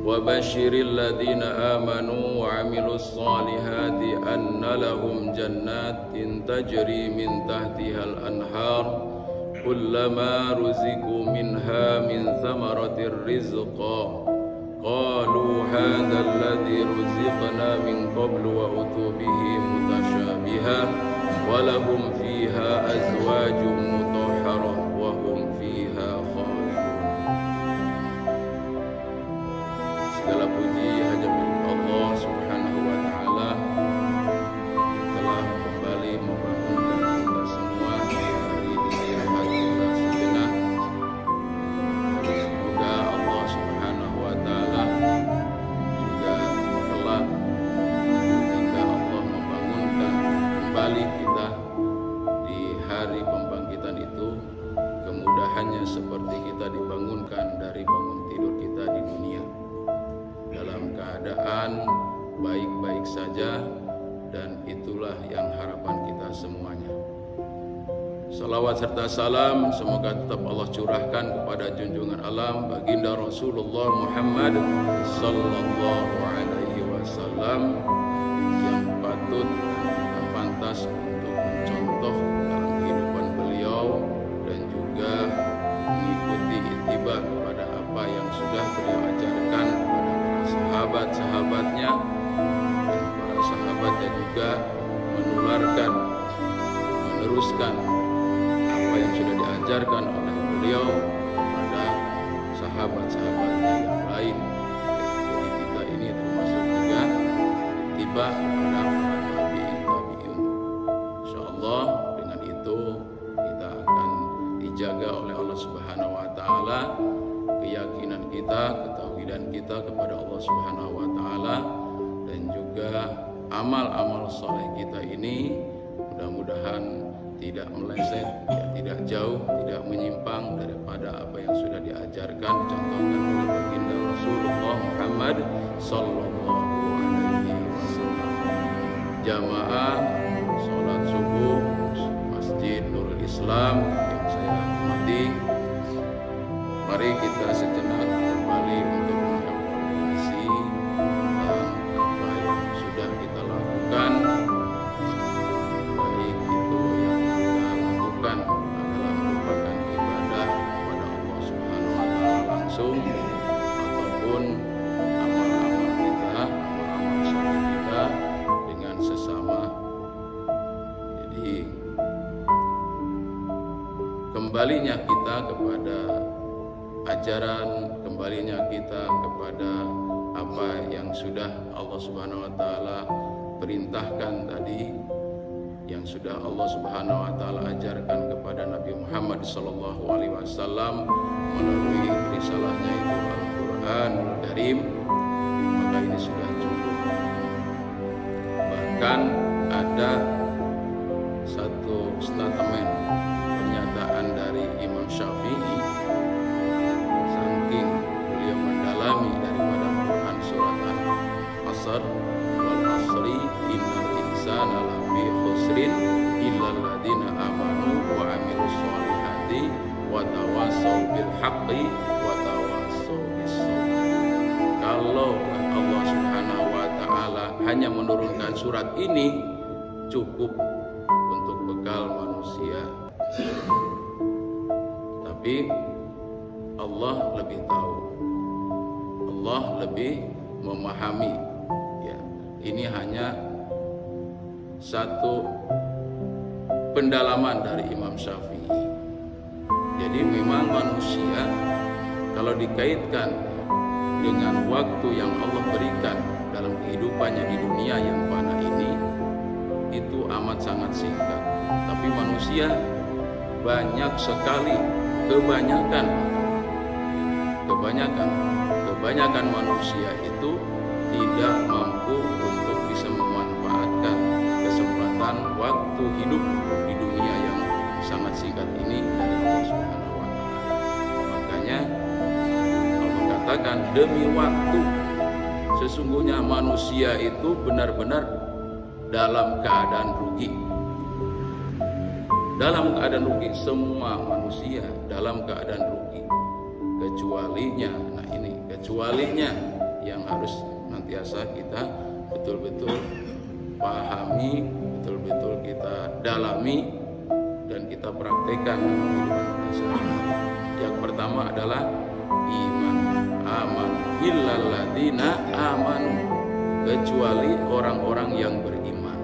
وبشر الذين آمنوا وعملوا الصالحات أن لهم جنات تجري من تحتها الأنهار كلما رزقوا منها من ثمرة رزقا قالوا هذا الذي رزقنا من قبل وأتوا به متشابها ولهم فيها أزواج مطهرة وهم فيها خالدون. Segala puji hanya milik Allah Subhanahu wa Ta'ala telah kembali membangunkan kita semua di hari istirahat kita sejenak. Semoga Allah Subhanahu wa Ta'ala juga telah ketika Allah membangunkan kembali kita di hari pembangkitan itu, kemudahannya seperti kita dibangunkan dari bangun tidur kita di dunia dalam keadaan baik-baik saja, dan itulah yang harapan kita semuanya. Salawat serta salam semoga tetap Allah curahkan kepada junjungan alam baginda Rasulullah Muhammad sallallahu alaihi wasallam yang patut dan pantas untuk mencontoh dalam kehidupan beliau dan juga mengikuti ittiba kepada apa yang sudah beliau ajarkan kepada para sahabat-sahabatnya dan para sahabat, dan juga meneruskan apa yang sudah diajarkan oleh beliau kepada sahabat-sahabatnya yang lain. Jadi kita ini termasuk juga ittiba kepada para tabi'in. Insyaallah dengan itu kita akan dijaga oleh Allah Subhanahu wa Ta'ala keyakinan kita, ketauhidan kita kepada Allah Subhanahu wa Ta'ala, dan juga amal-amal soleh kita ini mudah-mudahan tidak meleset, ya, tidak jauh, tidak menyimpang daripada apa yang sudah diajarkan, contohkan oleh baginda Rasulullah Muhammad sallallahu alaihi wasallam. Jamaah sholat subuh Masjid Nurul Islam yang saya hormati, mari kita sejenak kembali untuk mengevaluasi tentang apa yang sudah kita lakukan, baik itu yang kita lakukan adalah merupakan ibadah kepada Allah Subhanahu wa Ta'ala langsung, ataupun amal-amal kita, amal-amal soleh kita dengan sesama. Jadi kembalinya kita kepada ajaran, kembalinya kita kepada apa yang sudah Allah Subhanahu wa Ta'ala perintahkan tadi, yang sudah Allah Subhanahu wa Ta'ala ajarkan kepada Nabi Muhammad sallallahu alaihi wasallam melalui risalahnya itu Al-Qur'anul Karim, maka ini sudah cukup. Bahkan ada satu statement pernyataan dari Imam Syafi'i, saking beliau mendalami daripada Quran surat Al-Asr, wal asri innal insana lafi khusrin illal ladzina amanu wa amilus solihati wa tawassaw bil haqqi wa tawassaw bis sabr. Kalau Allah Subhanahu wa Ta'ala hanya menurunkan surat ini cukup untuk bekal manusia, tapi Allah lebih tahu, Allah lebih memahami. Ya, ini hanya satu pendalaman dari Imam Syafi'i. Jadi memang manusia kalau dikaitkan dengan waktu yang Allah berikan dalam kehidupannya di dunia yang fana ini, itu amat sangat singkat. Tapi manusia banyak sekali, kebanyakan manusia itu tidak mampu untuk bisa memanfaatkan kesempatan waktu hidup di dunia yang sangat singkat ini dari Allah Subhanahu wa Ta'ala. Makanya Allah katakan, demi waktu sesungguhnya manusia itu benar-benar dalam keadaan rugi. Dalam keadaan rugi, semua manusia dalam keadaan rugi, kecualinya harus nantiasa kita betul-betul pahami, betul-betul kita dalami, dan kita praktekkan dalam kehidupan kita sehari-hari. Yang pertama adalah iman. Aman illal ladzina amanu, kecuali orang-orang yang beriman.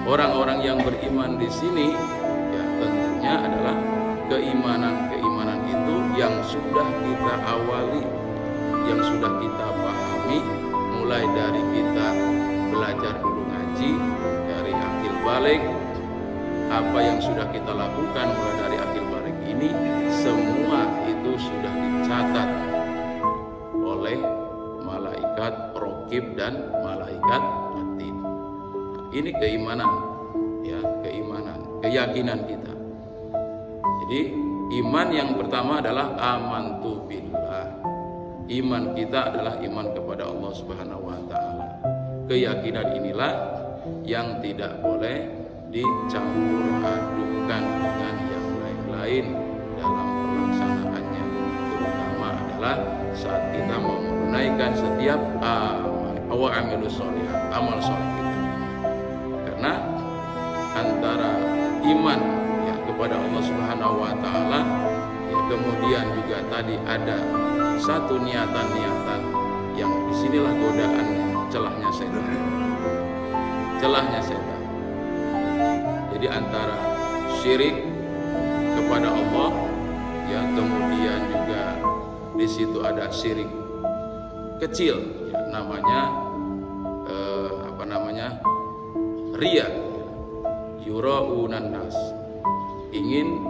Orang-orang yang beriman di sini ya tentunya adalah keimanan itu yang sudah kita awali, yang sudah kita pahami, mulai dari kita belajar dulu ngaji, dari akil balik, apa yang sudah kita lakukan mulai dari akil balik ini, semua itu sudah dicatat oleh malaikat raqib dan malaikat atid. Ini keimanan, ya, keimanan, keyakinan kita. Jadi iman yang pertama adalah amantu billah. Iman kita adalah iman kepada Allah Subhanahu wa taala. Keyakinan inilah yang tidak boleh dicampur adukan dengan yang lain-lain dalam pelaksanaannya, terutama adalah saat kita mau menunaikan setiap amilus sholihat, amal soleh kita. Karena antara iman ya kepada Allah Subhanahu wa taala, ya, kemudian juga tadi ada satu niatan-niatan yang disinilah godaannya, celahnya setan. Jadi antara syirik kepada Allah, ya, kemudian juga di situ ada syirik kecil, ya, namanya riya, yura'unan nas, ingin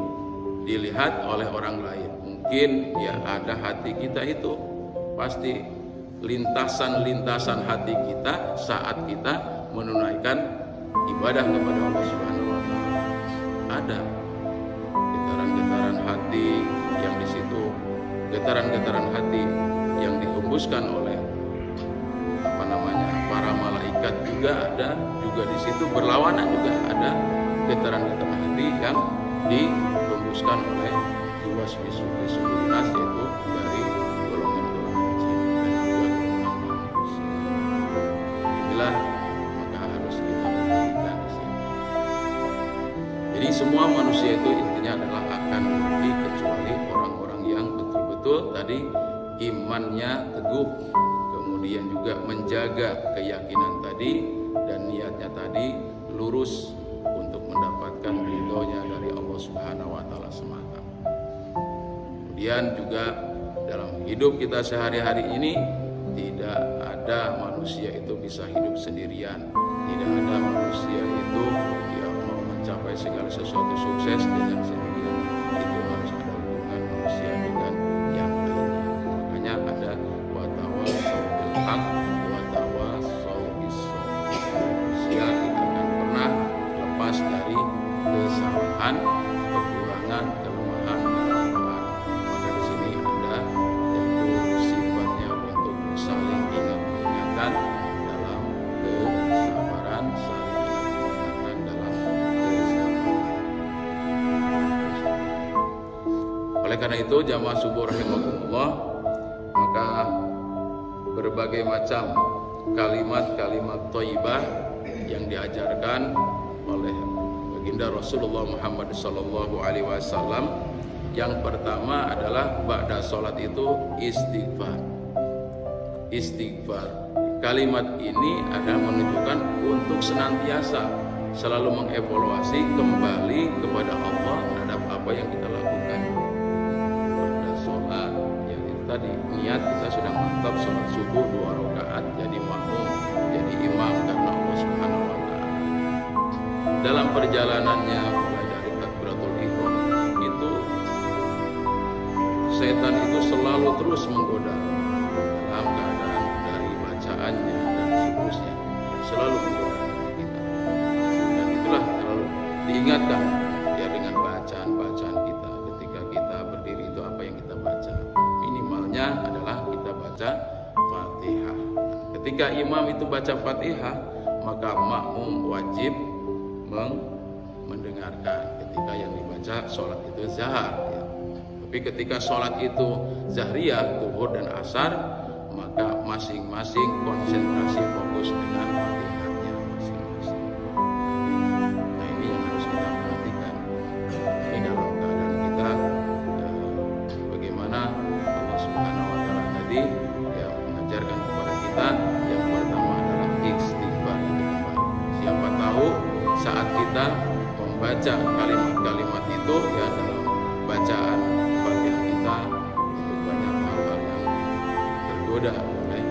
dilihat oleh orang lain. Mungkin ya ada hati kita itu pasti lintasan-lintasan hati kita saat kita menunaikan ibadah kepada Allah Subhanahu wa taala. Ada getaran-getaran hati yang di situ, getaran-getaran hati yang dihembuskan oleh para malaikat juga ada, juga di situ berlawanan juga ada getaran-getaran hati yang dihembuskan oleh nas, yaitu dari golongan-golongan jin dan juga golongan manusia. Inilah maka harus kita perhatikan di sini. Jadi semua manusia itu intinya adalah akan mati kecuali orang-orang yang betul-betul tadi imannya teguh, kemudian juga menjaga keyakinan tadi dan niatnya tadi lurus untuk mendapatkan ridhonya dari Allah Subhanahu wa taala semata. Kemudian juga dalam hidup kita sehari-hari ini tidak ada manusia itu bisa hidup sendirian. Tidak ada manusia itu yang mau mencapai segala sesuatu sukses dengan sendirian. Itu harus ada hubungan manusia dengan yang lainnya. Makanya ada watawasau bil haq, watawasau bis sabr. Manusia tidak akan pernah lepas dari kesalahan, kekurangan, kelemahan, kelemahan. Maka di sini ada yaitu sifatnya untuk saling ingat-ingatan dalam kesabaran, saling ingat-ingatan dalam kesabaran. Oleh karena itu jamaah subuh rahimakumullah, maka berbagai macam kalimat-kalimat thayyibah yang diajarkan oleh baginda Rasulullah Muhammad sallallahu alaihi wasallam. Yang pertama adalah ba'da salat itu istighfar. Istighfar. Kalimat ini adalah menunjukkan untuk senantiasa selalu mengevaluasi kembali kepada Allah terhadap apa yang kita lakukan. Ba'da salat, ya itu tadi niat kita sudah mantap salat subuh 2 rakaat jadi makmum, jadi imam karena Allah Subhanahu wa taala. Dalam perjalanannya mulai dari takbiratul ihram itu setan itu selalu terus menggoda dalam keadaan dari bacaannya dan seterusnya, selalu menggoda kita. Dan itulah selalu diingatkan ya dengan bacaan-bacaan kita ketika kita berdiri itu apa yang kita baca. Minimalnya adalah kita baca Fatihah. Ketika imam itu baca Fatihah, maka makmum wajib mendengarkan ketika yang dibaca sholat itu zahar ya. Tapi ketika sholat itu zahriyah, zuhur dan asar, maka masing-masing konsentrasi fokus dengan Fatihahnya masing-masing. Nah, ini yang harus kita perhatikan. Ini dalam keadaan kita bagaimana Allah Subhanahu wa taala tadi yang mengajarkan kepada kita, yang pertama adalah istighfar itu kembali. Siapa tahu saat kita membaca kalimat-kalimat itu ya dalam bacaan Fatihah kita itu banyak hal-hal yang tergoda oleh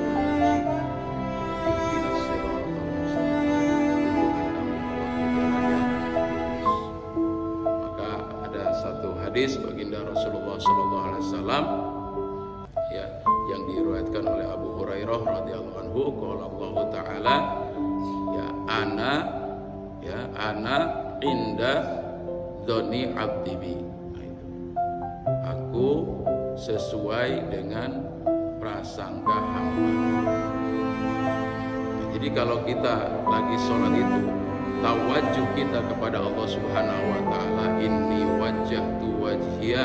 maka ada satu hadis baginda Rasulullah SAW ya yang diriwayatkan oleh Abu Hurairah radhiyallahu anhu, qala Allah taala ya ana inda dzoni abdi bi. Aku sesuai dengan prasangka hamba. Jadi kalau kita lagi sholat itu tawajuh kita kepada Allah Subhanahu wa taala, inni wajjahtu wajhiya,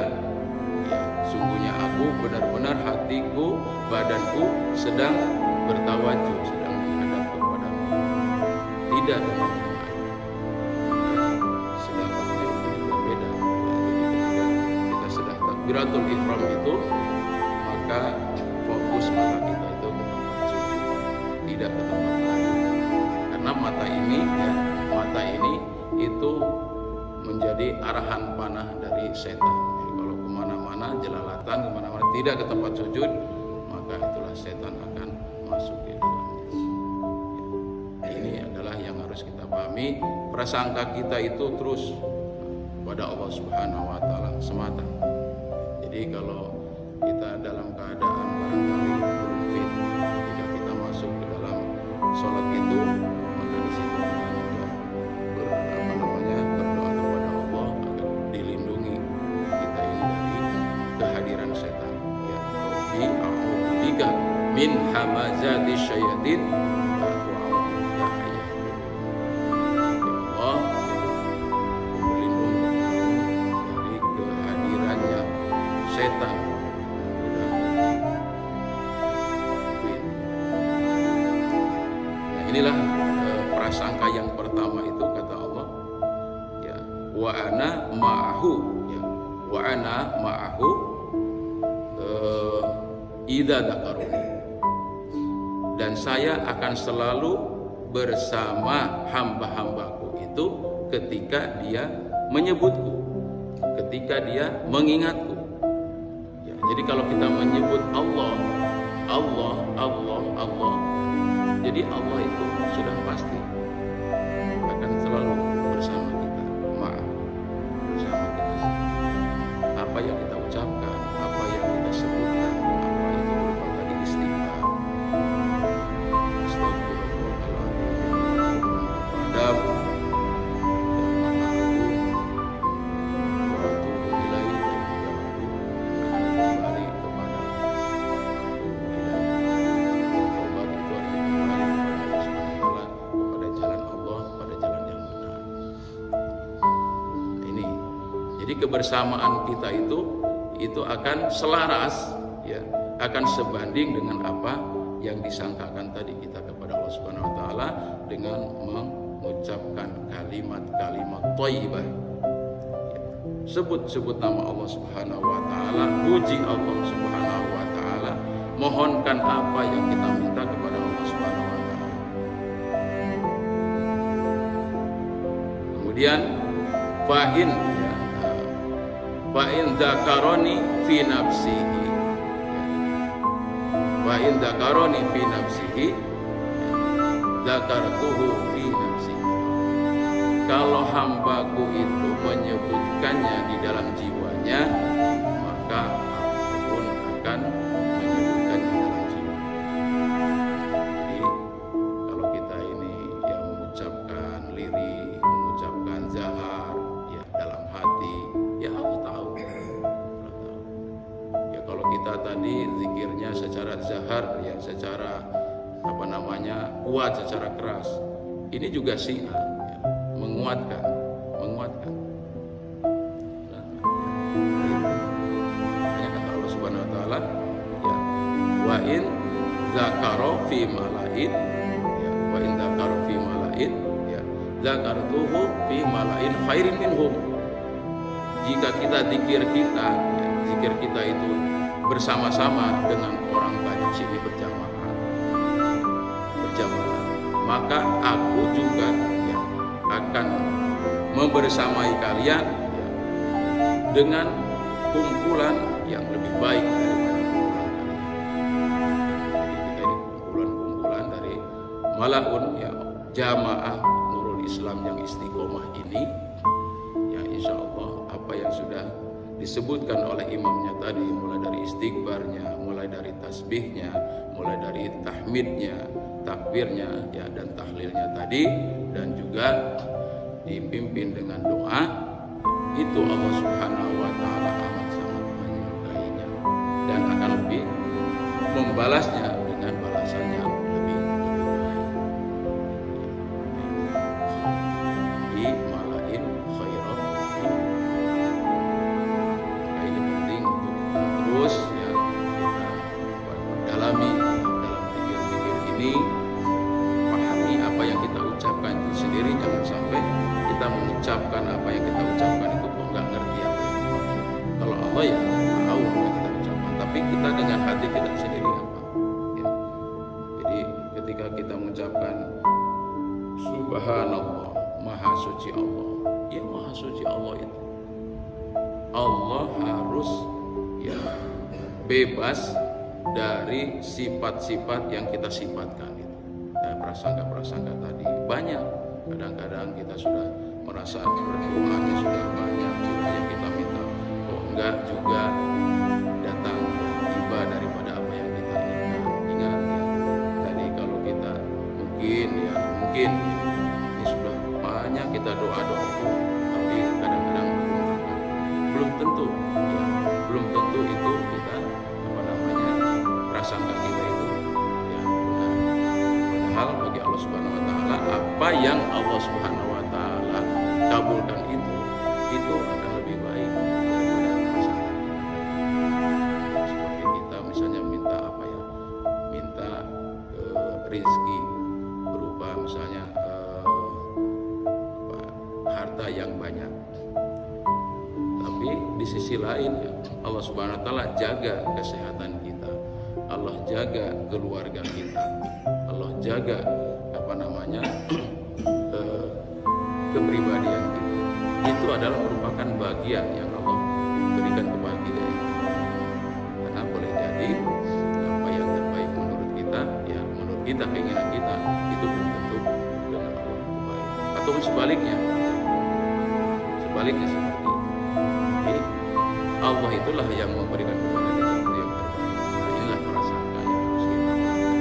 ya, sungguhnya aku benar-benar hatiku, badanku sedang bertawajuh, sedang menghadap kepadamu, tidak dengan yang lain. Sedangkan itu juga beda. Jadi ketika kita sudah takbiratul ihram itu, maka fokus mata kita itu ke tempat sujud, tidak ke tempat lain. Karena mata ini itu menjadi arahan panah dari setan. Jadi kalau kemana-mana jelalatan, kemana-mana tidak ke tempat sujud, maka itulah setan akan masuk di dalamnya. Ya. Ini adalah yang harus kita pahami. Prasangka kita itu terus pada Allah Subhanahu wa taala semata. Jadi kalau kita dalam keadaan barangkali belum fit, ketika kita masuk ke dalam sholat itu, maka di situ kita juga berdoa kepada Allah agar dilindungi kita ini dari kehadiran setan. Ya, Rabbi a'udzubika min hamazati syayatin wa a'udzubika ayyahdurun. Ya Allah, aku berlindung dari kehadirannya setan. Inilah prasangka yang pertama itu kata Allah ya, wa ana ma'ahu ya, wa ana ma'ahu idza dzakaruni, dan saya akan selalu bersama hamba-hambaku itu ketika dia menyebutku, ketika dia mengingatku ya. Jadi kalau kita menyebut Allah, jadi Allah itu sudah pasti akan selalu bersama kita, bersama kita. Apa yang kita ucapkan, apa yang kita sebutkan, apa itu berupa tadi istighfar, astagfirullahaladzim, adab, kebersamaan kita itu akan selaras ya, akan sebanding dengan apa yang disangkakan tadi kita kepada Allah Subhanahu wa taala dengan mengucapkan kalimat-kalimat thayyibah ya. Sebut nama Allah Subhanahu wa taala, puji Allah Subhanahu wa taala, mohonkan apa yang kita minta kepada Allah Subhanahu wa taala. Kemudian fa'in dzakaroni fi nafsihi, fa'in dzakaroni fi nafsihi dzakartuhu fi nafsihi. Kalau hambaku itu menyebutkannya di dalam jiwanya, maka aku pun akan menyebutkannya dalam jiwa. Jadi kalau kita ini yang mengucapkan lirik, mengucapkan zahar ya dalam hati, ya Allah tahu. Ya kalau kita tadi zikirnya secara zahar ya secara kuat, secara keras, ini juga syiar ya, menguatkan. Hanya kata Allah Subhanahu wa taala ya, wa in dzakara fi mala'in, ya, wa in dzakara fi mala'in, ya, dzakartuhu fi mala'in khairin minhum. Jika kita zikir kita itu bersama-sama dengan orang banyak sini berjamaah, maka aku juga ya, akan membersamai kalian ya, dengan kumpulan yang lebih baik daripada kumpulan kalian. Jadi kita ini kumpulan dari malaun ya, jamaah Nurul Islam yang istiqomah ini ya, insya Allah apa yang sudah disebutkan oleh imamnya tadi, mulai dari istighfarnya, mulai dari tasbihnya, mulai dari tahmidnya, takbirnya ya, dan tahlilnya tadi, dan juga dipimpin dengan doa, itu Allah Subhanahu wa Ta'ala amat sangat menyukainya dan akan lebih membalasnya dengan balasan yang lebih baik. Di malain khairat. Ini penting untuk kita terus ya, kita dalami dalam zikir-zikir ini, pahami apa yang kita ucapkan itu sendiri, jangan sampai kita mengucapkan apa yang kita ucapkan itu kok nggak ngerti apa yang dimaksud. Kalau Allah ya tahu apa yang kita ucapkan, tapi kita dengan hati kita sendiri apa ya. Jadi ketika kita mengucapkan Subhanallah, Maha Suci Allah, ya Maha Suci Allah itu Allah harus ya bebas dari sifat-sifat yang kita sifatkan itu ya, prasangka-prasangka tadi banyak. Kadang-kadang kita sudah merasa berdoanya sudah banyak, sudah yang kita minta kok enggak juga datang tiba daripada apa yang kita inginkan. Ingat ya, tadi kalau kita mungkin ini sudah banyak kita doa-doa itu, tapi kadang-kadang belum tentu ya, belum tentu itu kita prasangka kita itu ya benar. Padahal bagi Allah Subhanahu wa Ta'ala, apa yang Allah Subhanahu wa Ta'ala kabulkan itu akan lebih baik daripada prasangka kita. Seperti kita misalnya minta apa ya, minta rezeki berupa misalnya harta yang banyak, tapi di sisi lain ya, Allah Subhanahu wa Ta'ala jaga kesehatan kita, Allah jaga keluarga kita, Allah jaga kepribadian kita. Itu adalah merupakan bagian yang Allah berikan kepada kita. Karena boleh jadi apa yang terbaik menurut kita, ya menurut kita, keinginan kita, itu belum tentu dengan Allah terbaik. Atau sebaliknya seperti itu. Jadi Allah itulah yang memberikan kepada kita yang terbaik. Nah, inilah prasangka yang harus kita lakukan.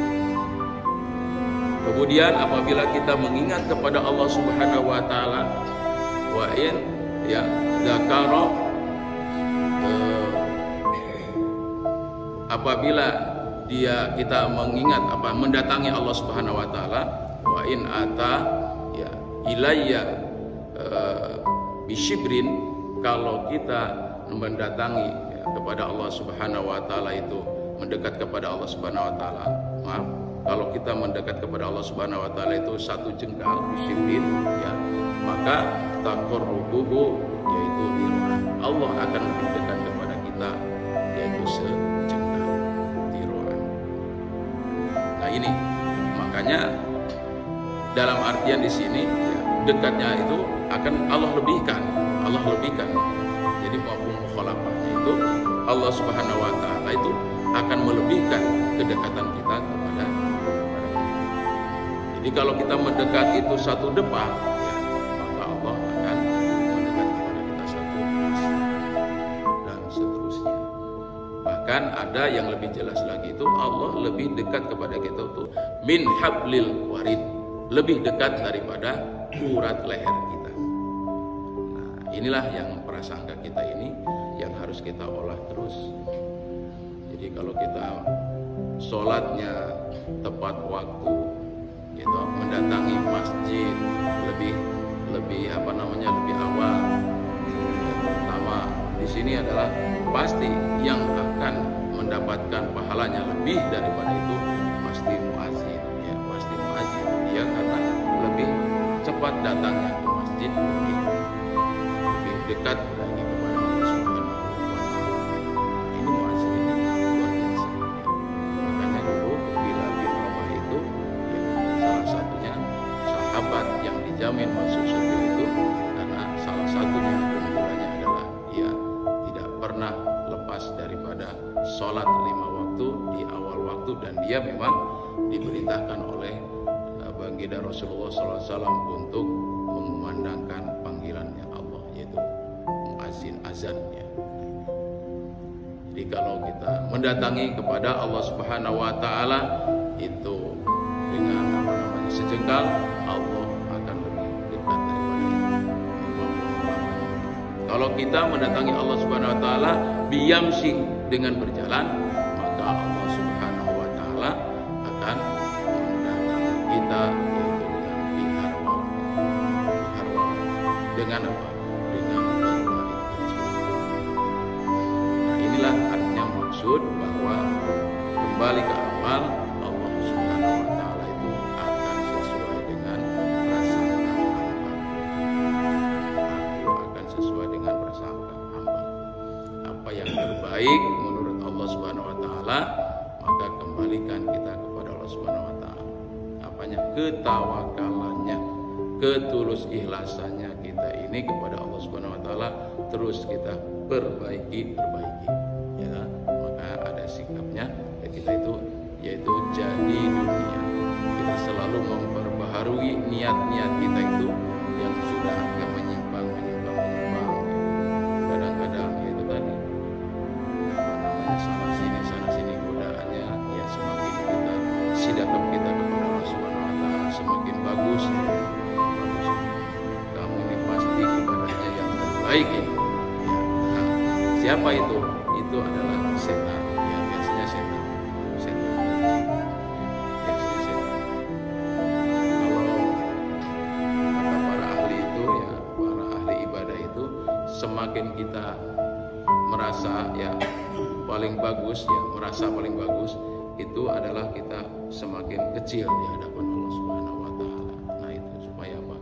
Kemudian apabila kita mengingat kepada Allah Subhanahu wa Ta'ala, wa in ya dzakara, apabila kita mengingat mendatangi Allah Subhanahu wa Ta'ala, wa in ata ya ilayya bisyibrin, kalau kita mendatangi ya, kepada Allah Subhanahu wa Ta'ala itu mendekat kepada Allah Subhanahu wa Ta'ala, maaf, kalau kita mendekat kepada Allah Subhanahu wa Ta'ala itu satu jengkal bisyibrin ya, maka taqarrubuhu yaitu dir'an, Allah akan lebih dekat kepada kita yaitu sejengkal dir'an. Nah ini makanya dalam artian di sini ya, dekatnya itu akan Allah lebihkan. Jadi maupun mukhalafahnya itu Allah Subhanahu wa Ta'ala itu akan melebihkan kedekatan kita kepada Jadi kalau kita mendekat itu satu depak ya, maka Allah akan mendekat kepada kita satu pas dan seterusnya. Bahkan ada yang lebih jelas lagi itu Allah lebih dekat kepada kita itu min hablil warid, lebih dekat daripada urat leher kita. Nah, inilah yang prasangka kita ini yang harus kita olah terus. Jadi kalau kita sholatnya tepat waktu, gitu, mendatangi masjid lebih awal, terutama di sini adalah pasti yang akan mendapatkan pahalanya lebih daripada itu tempat datangnya ke masjid lebih dekat lagi kepada Allah Subhanahu wa Ta'ala. Ini muazzin ini luar biasa. Makanya dulu Bilal bin Rabah itu salah satunya sahabat yang dijamin masuk surga itu karena salah satunya keunggulannya adalah dia tidak pernah lepas daripada sholat 5 waktu di awal waktu, dan dia memang diperintahkan oleh baginda Rasulullah SAW untuk mengumandangkan panggilannya Allah, yaitu muazzin azannya. Jadi kalau kita mendatangi kepada Allah Subhanahu wa Ta'ala itu dengan sejengkal, Allah akan lebih dekat daripada itu. Kalau kita mendatangi Allah Subhanahu wa Ta'ala biyamsi, dengan berjalan, maka Allah Subhanahu wa Ta'ala akan mendatangi kita yaitu dengan biharwa. Dengan apa? Dengan berbaring kecil. Nah, inilah artinya maksud bahwa kembali ke awal, Allah Subhanahu wa Ta'ala itu akan sesuai dengan prasangka hamba. Aku akan sesuai dengan prasangka hamba. Apa yang terbaik menurut Allah Subhanahu wa Ta'ala, maka kembalikan kita kepada Allah Subhanahu wa Ta'ala. Apanya? Ketawakalannya, ketulus ikhlasannya kita ini kepada Allah Subhanahu wa Ta'ala terus kita perbaiki, ya. Maka ada sikapnya ya, kita itu yaitu jadi dunia. Kita selalu memperbaharui niat-niat kita itu yang sudah agak menyimpang. Kadang-kadang itu tadi sana sini godaannya ya, semakin kita sidakap kita kepada Allah Subhanahu wa Ta'ala semakin bagus. Kamu ini pasti ibadahnya yang terbaik ini. Ya. Nah, siapa itu? Itu adalah setan. Ya, biasanya setan. Ya, biasanya setan. Kalau kata para ahli itu ya, para ahli ibadah itu, semakin kita merasa ya paling bagus, ya merasa paling bagus, itu adalah kita semakin kecil di hadapan Allah Subhanahu wa Ta'ala. Nah itu supaya apa?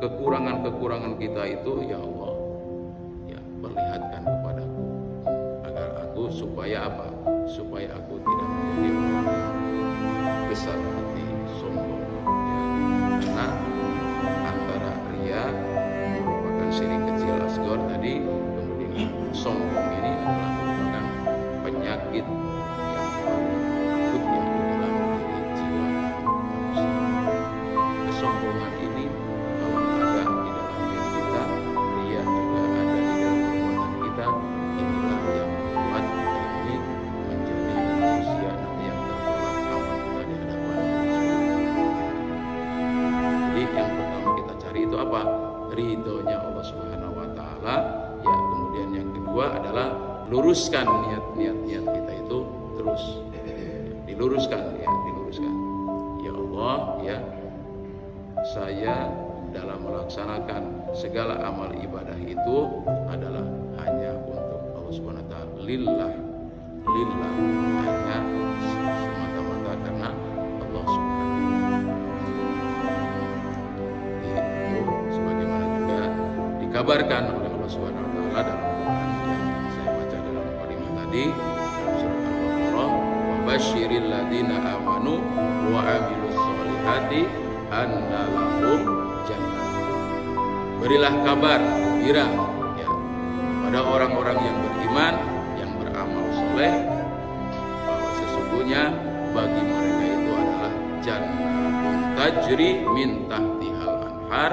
Kekurangan-kekurangan kita itu ya Allah ya perlihatkan kepadaku, agar aku supaya apa? Supaya aku tidak menjadi orang yang besar hati, sombong ya. Karena antara ria merupakan syirik kecil asghar tadi, kemudian sombong ini adalah merupakan penyakit yang paling akut yang di dalam diri jiwa manusia. Kesombongan ini kalau ada di dalam diri kita, ria juga ada di dalam perbuatan kita, inilah yang membuat kita ini menjadi manusia nanti yang tertolak amal kita di hadapan Allah. Jadi yang pertama kita cari itu apa? Ridhonya Allah Subhanahu wa Ta'ala. Ya, kemudian yang kedua adalah luruskan niat kita itu terus diluruskan. Ya Allah ya, saya dalam melaksanakan segala amal ibadah itu adalah hanya untuk Allah Subhanahu wa Ta'ala, lillah hanya semata-mata karena Allah Subhanahu wa Ta'ala. Itu sebagaimana juga dikabarkan oleh Allah Subhanahu wa Ta'ala dalam Quran yang saya baca dalam mukadimah tadi dalam surat Al-Baqarah, wa basyiril ladzina amanu wa amilus solihati anna lahum jannah. Berilah kabar gembira ya pada orang-orang yang beriman, yang beramal soleh, bahwa sesungguhnya bagi mereka itu adalah jannatun tajri min tahtihal anhar.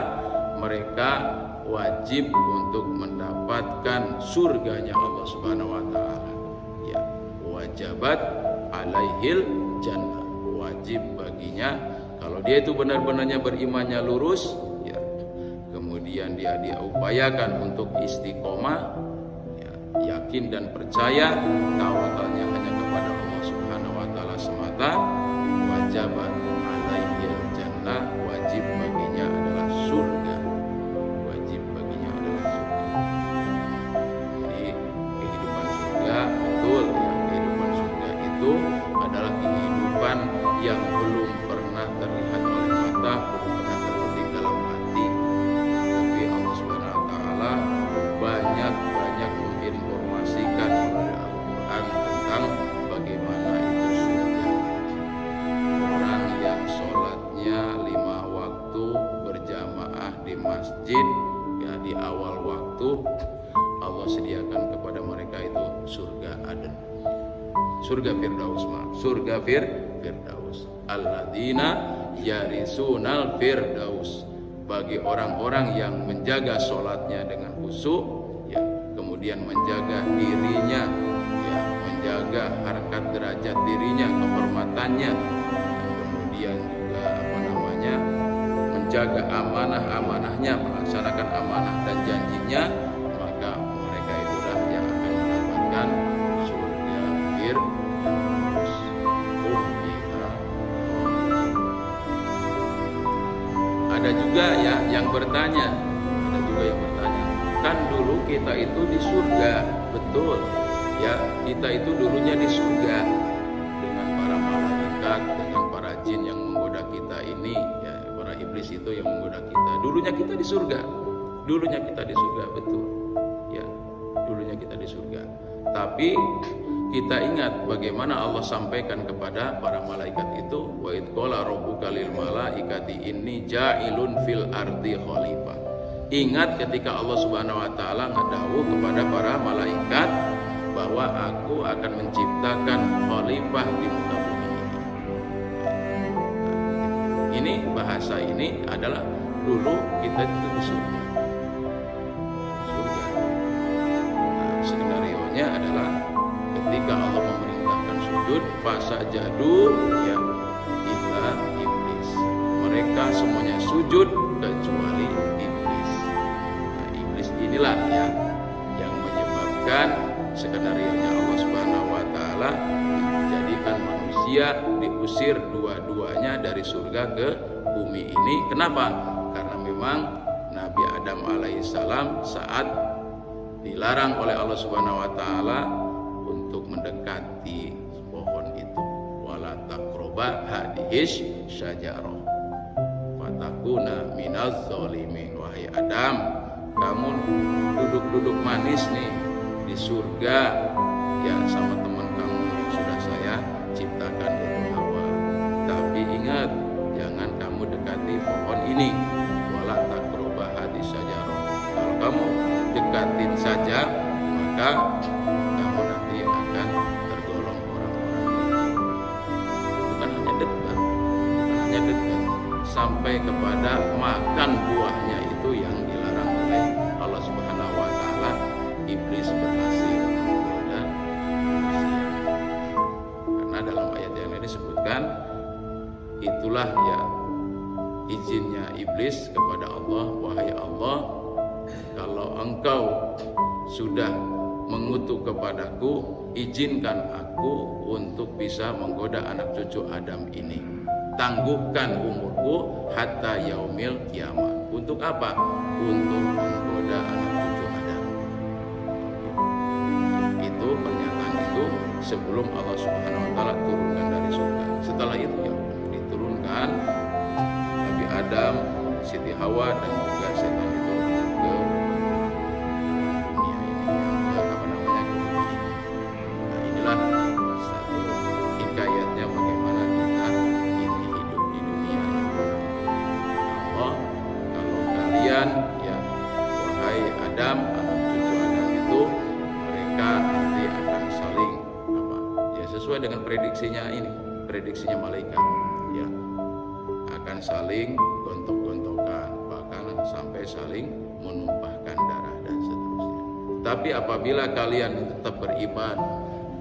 Mereka wajib untuk mendapatkan surganya Allah Subhanahu wa Ta'ala. Ya, wajabat alaihil jannah. Wajib baginya kalau dia itu benar-benarnya berimannya lurus, ya, kemudian dia upayakan untuk istiqomah, ya, yakin dan percaya, tawakalnya hanya kepada Allah Subhanahu wa Ta'ala semata, wajabat alaihil jannah, wajib baginya adalah surga. Adalah kehidupan yang belum pernah terlihat oleh mata, belum pernah terbetik dalam hati, surga Firdaus, maaf, surga Firdaus. Alladzina yarisunal firdaus, bagi orang-orang yang menjaga sholatnya dengan khusyuk, ya, kemudian menjaga dirinya, ya, menjaga harkat derajat dirinya, kehormatannya, kemudian juga menjaga amanah-amanahnya, melaksanakan amanah dan janjinya, maka mereka itulah yang akan mendapatkan surga Firdaus. Ada juga ya yang bertanya, kan dulu kita itu di surga, betul ya, kita itu dulunya di surga dengan para malaikat, dengan para jin yang menggoda kita ini, ya, para iblis itu yang menggoda kita. Dulunya kita di surga, betul ya, dulunya kita di surga. Tapi kita ingat bagaimana Allah sampaikan kepada para malaikat itu, wa id qala rabbuka lil malaikati inni ja'ilun fil ardi khalifah. Ingat ketika Allah Subhanahu wa taala ngedawuh kepada para malaikat bahwa aku akan menciptakan khalifah di muka bumi ini. Ini bahasa ini adalah dulu kita itu di surga. Nah, skenario-nya adalah ketika Allah memerintahkan sujud, fasajadu ya illa iblis. Mereka semuanya sujud kecuali iblis. Nah, iblis inilah ya yang menyebabkan skenario-nya Allah Subhanahu wa taala menjadikan manusia diusir dua-duanya dari surga ke bumi ini. Kenapa? Karena memang Nabi Adam alaihissalam saat dilarang oleh Allah Subhanahu wa taala untuk mendekati pohon itu, wala taqroba hadhihi syajarah fatakuna minaz zalimin. Wahai Adam, kamu duduk-duduk manis nih di surga ya sama teman kamu yang sudah saya ciptakan itu Hawa. Tapi ingat, jangan kamu dekati pohon ini, wala taqroba hadhihi syajarah. Kalau kamu dekatin saja, maka kamu nanti akan tergolong orang-orang bukan hanya dekat, sampai kepada makan buahnya itu yang dilarang oleh Allah Subhanahu wa taala. Iblis berhasil menggoda manusia. Karena dalam ayat yang lain disebutkan, itulah ya izinnya iblis kepada Allah, wahai Allah, kalau engkau sudah mengutuk kepadaku, izinkan aku untuk bisa menggoda anak cucu Adam ini. Tangguhkan umurku hatta yaumil kiamat. Untuk apa? Untuk menggoda anak cucu Adam. Itu pernyataan itu sebelum Allah Subhanahu wa taala turunkan dari surga. Setelah itu ya diturunkan Nabi Adam, Siti Hawa dan juga setan itu ke ya, wahai Adam, anak cucu Adam itu mereka nanti akan saling ya sesuai dengan prediksinya malaikat ya, akan saling gontok-gontokan, bahkan sampai saling menumpahkan darah dan seterusnya. Tapi apabila kalian tetap beriman,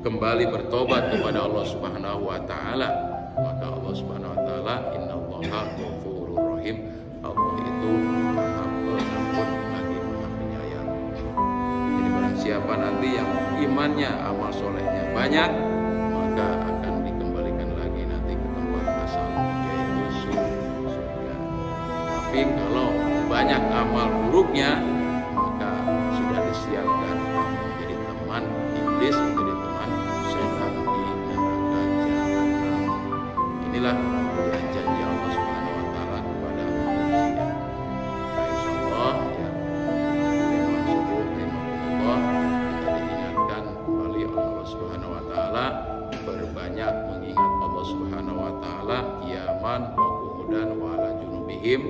kembali bertobat kepada Allah Subhanahu wa taala, maka Allah Subhanahu wa taala, innallaha ghafurur rahim, Allah itu Maha Pengampun lagi Maha Penyayang. Jadi barang siapa nanti yang imannya, amal solehnya banyak, maka akan dikembalikan lagi nanti ke tempat asal, yaitu surga. Tapi kalau banyak amal buruknya, maka sudah disiapkan menjadi teman iblis, menjadi teman setan di neraka jahanam. Inilah janji Allah Subhanahu wa taala kepada manusia. Insyaallah ya, memang sungguh rahimahullah, kita diingatkan kembali oleh Allah Subhanahu wa taala, berbanyak mengingat Allah Subhanahu wa taala, qiyaman wa qu'udan wa ala junubihim,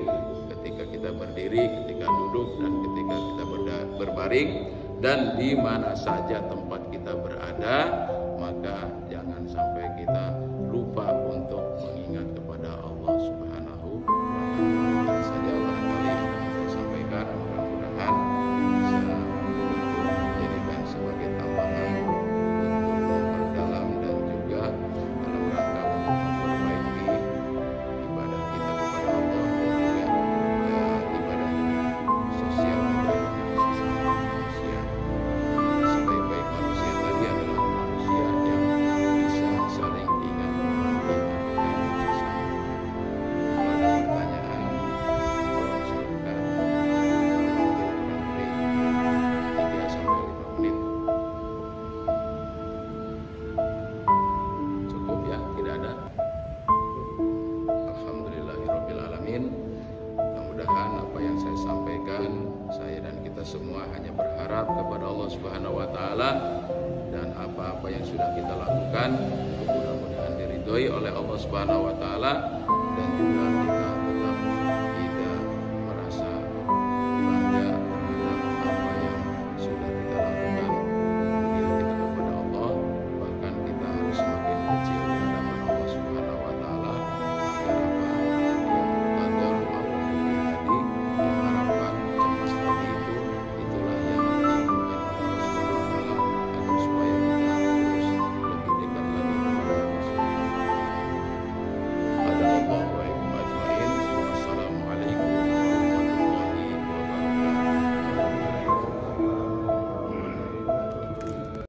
ketika kita berdiri, ketika duduk, dan ketika kita berbaring, dan di mana saja tempat kita berada, maka jangan Allah Subhanahu wa taala, dan apa-apa yang sudah kita lakukan mudah-mudahan diridhoi oleh Allah Subhanahu wa taala dan juga